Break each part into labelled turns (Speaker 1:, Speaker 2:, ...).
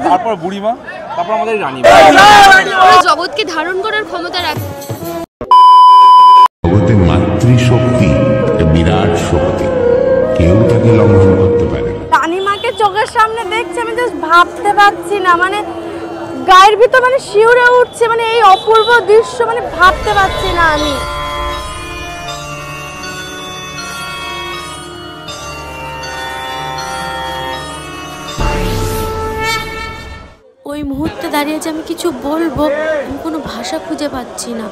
Speaker 1: তারপর বুড়িমা, তারপর আমাদের রানীমা।
Speaker 2: জগৎকে ধারণ করার ক্ষমতা রাখে।
Speaker 3: জগতের মাতৃশক্তি বিরাট শক্তি, কেউ তাকে লঙ্ঘন করতে পারে না।
Speaker 4: রানীমাকে চোখের সামনে দেখছি, আমি জাস্ট ভাবতে পারছি না, মানে গায়ের ভিতর মানে শিউরে উঠছে, মানে এই অপূর্ব দৃশ্য মানে ভাবতে পারছি না আমি।
Speaker 5: ওই মুহূর্তে দাঁড়িয়ে যে আমি কিছু বলবো, আমি কোনো ভাষা খুঁজে পাচ্ছি না,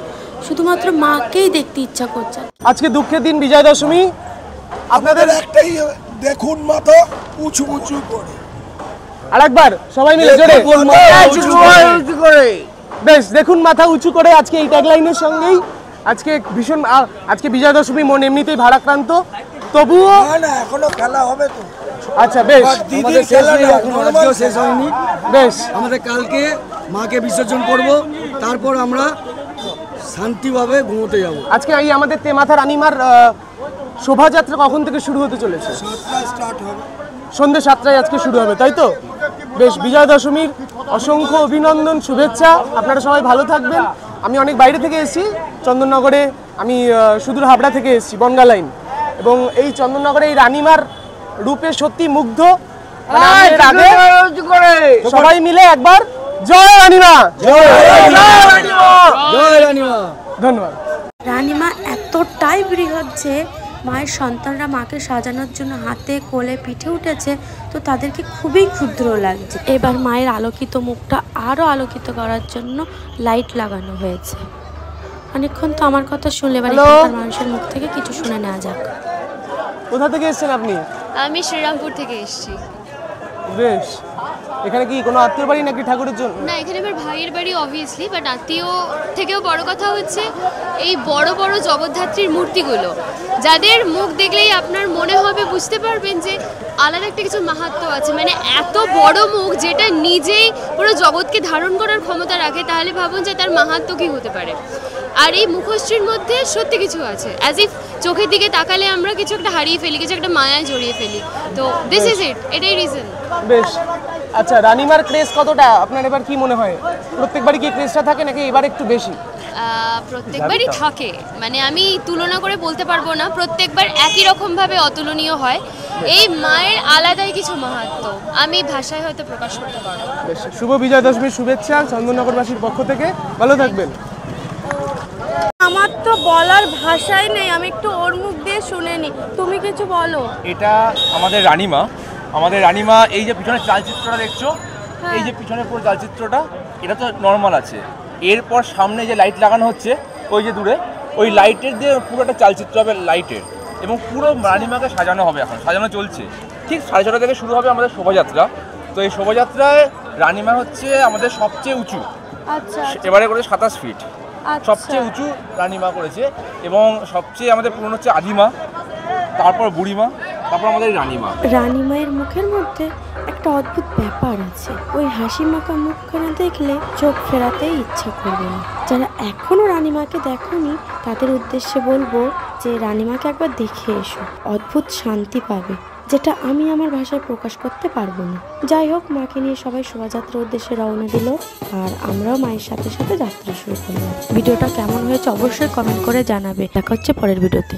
Speaker 5: শুধুমাত্র মাকেই দেখতে ইচ্ছা করছে।
Speaker 6: আজকে দুঃখের দিন, বিজয়া দশমী। আপনাদের
Speaker 7: একটাই দেখুন, মাথা উঁচু উঁচু করে
Speaker 6: আরেকবার সবাই মিলে জোরে বেশ দেখুন মাথা উঁচু করে। আজকে এই ট্যাগলাইনের সঙ্গেই আজকে ভীষণ, আজকে বিজয়া দশমী, মন এমনিতেই ভারাক্রান্ত, তবুও
Speaker 7: না এখনো খেলা হবে তো।
Speaker 6: আচ্ছা বেশ,
Speaker 7: দিদির খেলা আজকেও শেষ হয়নি।
Speaker 6: বেশ
Speaker 7: আমাদের কালকে মাকে বিসর্জন করব, তারপর আমরা শান্তিভাবে ঘুমোতে যাব।
Speaker 6: আজকে এই আমাদের তেমাথা রানীমার শোভাযাত্রা কখন থেকে শুরু হতে চলেছে?
Speaker 7: 7টায় স্টার্ট হবে,
Speaker 6: সন্ধ্যে 7টায় আজকে শুরু হবে, তাই তো? বেশ, বিজয়া দশমীর অসংখ্য অভিনন্দন, শুভেচ্ছা। আপনারা সবাই ভালো থাকবেন। আমি অনেক বাইরে থেকে এসেছি, চন্দননগরে, আমি সুদূর হাবড়া থেকে এসেছি, বনগা লাইন, এবং এই চন্দননগরে এই রানীমার রূপে সত্যি মুগ্ধ। সবাই মিলে একবার জয় রানীমা, জয় রানীমা। ধন্যবাদ।
Speaker 5: রানীমা এতটাই বৃহৎ যে মায়ের সন্তানরা মাকে সাজানোর জন্য হাতে কোলে পিঠে উঠেছে, তো তাদেরকে খুবই ক্ষুদ্র লাগছে। এবার মায়ের আলোকিত মুখটা আরও আলোকিত করার জন্য লাইট লাগানো হয়েছে। অনেকক্ষণ তো আমার কথা শুনলে, এবার মানুষের মুখ থেকে কিছু শুনে নেওয়া যাক।
Speaker 6: কোথা থেকে এসেছেন আপনি?
Speaker 2: আমি শ্রীরামপুর থেকে এসেছি।
Speaker 6: বেশ, এখানে কি কোনো আত্মীয় বাড়ি নাকি ঠাকুরের জন্য?
Speaker 2: না, এখানে আমার ভাইয়ের বাড়ি অবভিয়াসলি, বাট আত্মীয় থেকেও বড় কথা হচ্ছে এই বড় বড় জগদ্ধাত্রীর মূর্তিগুলো, যাদের মুখ দেখলেই আপনার মনে হবে, বুঝতে পারবেন যে আলাদা একটা কিছু মাহাত্ম্য আছে। মানে এত বড় মুখ, যেটা নিজেই পুরো জগৎকে ধারণ করার ক্ষমতা রাখে, তাহলে ভাবুন যে তার মাহাত্ম্য কী হতে পারে। আর এই মুখশ্রীর মধ্যে সত্যি কিছু আছে, অ্যাজ ইফ চোখের দিকে তাকালে আমরা কিছু একটা হারিয়ে ফেলি, কিছু একটা মায়ায় জড়িয়ে ফেলি। তো দিস ইজ ইট, এটাই রিজন।
Speaker 6: বেশ, আচ্ছা, রানীমার ক্রেজ কতটা আপনার এবার কি মনে হয়? প্রত্যেকবারই কি ক্রেজটা থাকে নাকি এবার একটু বেশি?
Speaker 2: প্রত্যেকবারই থাকে, মানে আমি তুলনা করে বলতে পারবো না, প্রত্যেকবার একই রকমভাবে অতুলনীয় হয়। এই মায়ের আলাদাই কিছু মাহাত্ম্য আমি ভাষায় হয়তো প্রকাশ করতে পারবো না।
Speaker 6: বেশ, শুভ বিজয়া দশমীর শুভেচ্ছা চন্দননগরবাসীর পক্ষ থেকে। ভালো থাকবেন।
Speaker 4: আমার তো বলার ভাষাই নেই, আমি একটু ওর মুখ দিয়ে শুনে নি, তুমি কিছু বলো।
Speaker 1: এটা আমাদের রানীমা, আমাদের রানীমা। এই যে পিছনের চালচিত্রটা দেখছো, এই যে পিছনের পুরো চালচিত্রটা, এটা তো নর্মাল আছে। এরপর সামনে যে লাইট লাগানো হচ্ছে, ওই যে দূরে, ওই লাইটের দিয়ে পুরো একটা চালচিত্র হবে লাইটের, এবং পুরো রানীমাকে সাজানো হবে। এখন সাজানো চলছে। ঠিক 6:30 থেকে শুরু হবে আমাদের শোভাযাত্রা। তো এই শোভাযাত্রায় রানীমা হচ্ছে আমাদের সবচেয়ে উঁচু।
Speaker 4: আচ্ছা,
Speaker 1: এবারে করেছে 27 ফিট, সবচেয়ে উঁচু রানীমা করেছে। এবং সবচেয়ে আমাদের পুরনো হচ্ছে আদিমা, তারপর বুড়িমা, তারপর আমাদের রানীমা।
Speaker 5: রানীমায়ের মুখের মধ্যে একটা অদ্ভুত ব্যাপার আছে, ওই হাসি মাখা মুখখানা দেখলে চোখ ফেরাতেই ইচ্ছা করবে না। যারা এখনো রানীমাকে দেখোনি, তাদের উদ্দেশ্যে বলবো যে রানীমাকে একবার দেখে এসো, অদ্ভুত শান্তি পাবে, যেটা আমি আমার ভাষায় প্রকাশ করতে পারবো না। যাই হোক, মাকে নিয়ে সবাই শোভাযাত্রার উদ্দেশ্যে রওনা দিল, আর আমরাও মায়ের সাথে সাথে যাত্রা শুরু করলাম। ভিডিওটা কেমন হয়েছে অবশ্যই কমেন্ট করে জানাবে। দেখা হচ্ছে পরের ভিডিওতে।